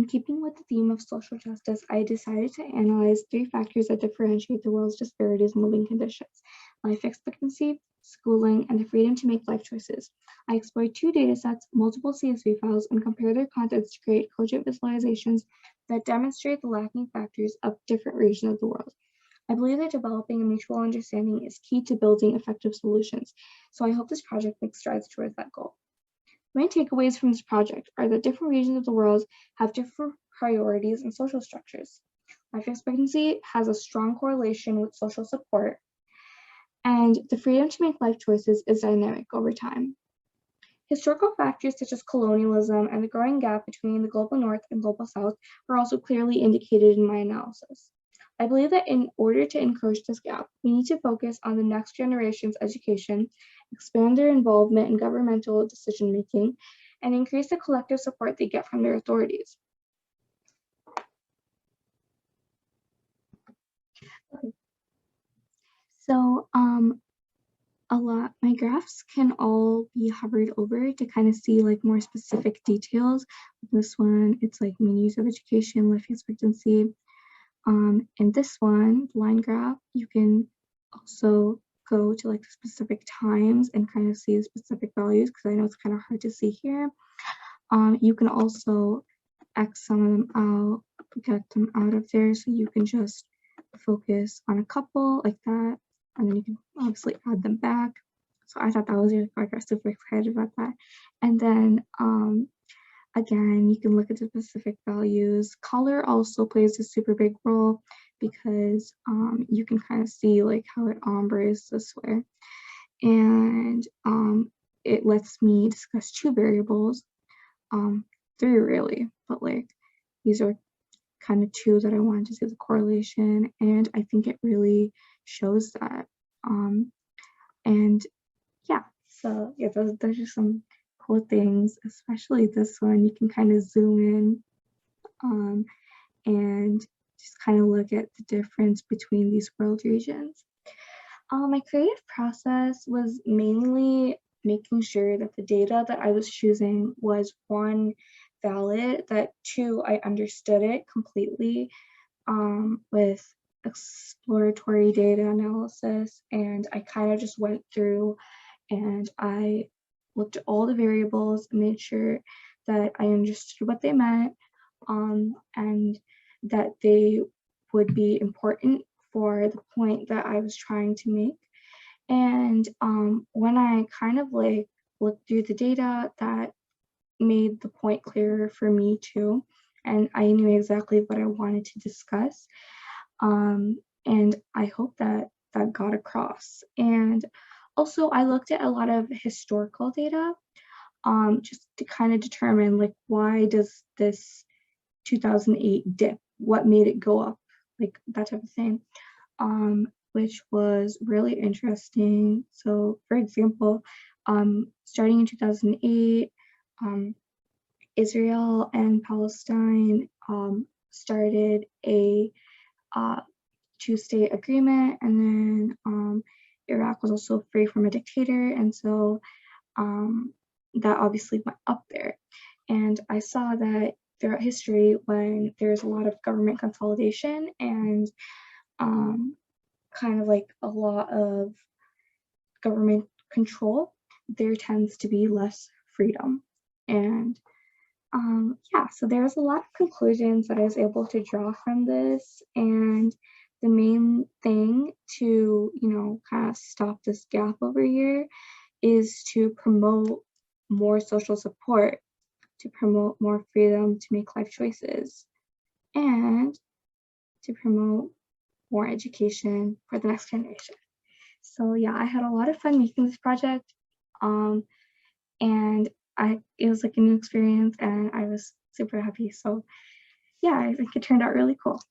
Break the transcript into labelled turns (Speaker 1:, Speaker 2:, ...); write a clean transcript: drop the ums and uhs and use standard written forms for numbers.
Speaker 1: In keeping with the theme of social justice, I decided to analyze 3 factors that differentiate the world's disparities in living conditions: life expectancy, schooling, and the freedom to make life choices. I explored 2 datasets, multiple CSV files, and compared their contents to create cogent visualizations that demonstrate the lacking factors of different regions of the world. I believe that developing a mutual understanding is key to building effective solutions, so I hope this project makes strides towards that goal. Main takeaways from this project are that different regions of the world have different priorities and social structures. Life expectancy has a strong correlation with social support, and the freedom to make life choices is dynamic over time. Historical factors such as colonialism and the growing gap between the global north and global south were also clearly indicated in my analysis. I believe that in order to encourage this gap, we need to focus on the next generation's education, expand their involvement in governmental decision-making, and increase the collective support they get from their authorities. Okay. So, my graphs can all be hovered over to kind of see like more specific details. This one, it's like mean use of education, life expectancy. In this one, line graph, you can also go to like specific times and kind of see specific values, because I know it's kind of hard to see here. You can also X some of them out, get them out of there, so you can just focus on a couple like that, and then you can obviously add them back. So I thought that was really cool. I got super excited about that. And then again, you can look at the specific values. Color also plays a super big role, because you can kind of see like how it ombres this way. And it lets me discuss 2 variables, 3 really, but like these are kind of 2 that I wanted to see the correlation, and I think it really shows that. And yeah, so yeah, those are some cool things, especially this one. You can kind of zoom in and just kind of look at the difference between these world regions. My creative process was mainly making sure that the data that I was choosing was, 1, valid, that 2, I understood it completely with exploratory data analysis, and I kind of just went through and I looked at all the variables, made sure that I understood what they meant, and that they would be important for the point that I was trying to make. And when I kind of like looked through the data, that made the point clearer for me too, and I knew exactly what I wanted to discuss. And I hope that that got across. And also, I looked at a lot of historical data, just to kind of determine like, why does this 2008 dip? What made it go up? Like that type of thing, which was really interesting. So, for example, starting in 2008, Israel and Palestine started a 2-state agreement, and then Iraq was also free from a dictator, and so that obviously went up there. And I saw that throughout history, when there's a lot of government consolidation and kind of like a lot of government control, there tends to be less freedom. And yeah, so there's a lot of conclusions that I was able to draw from this, and the main thing to, kind of stop this gap over here is to promote more social support, to promote more freedom to make life choices, and to promote more education for the next generation. So yeah, I had a lot of fun making this project, and it was like a new experience, and I was super happy. So yeah, I think it turned out really cool.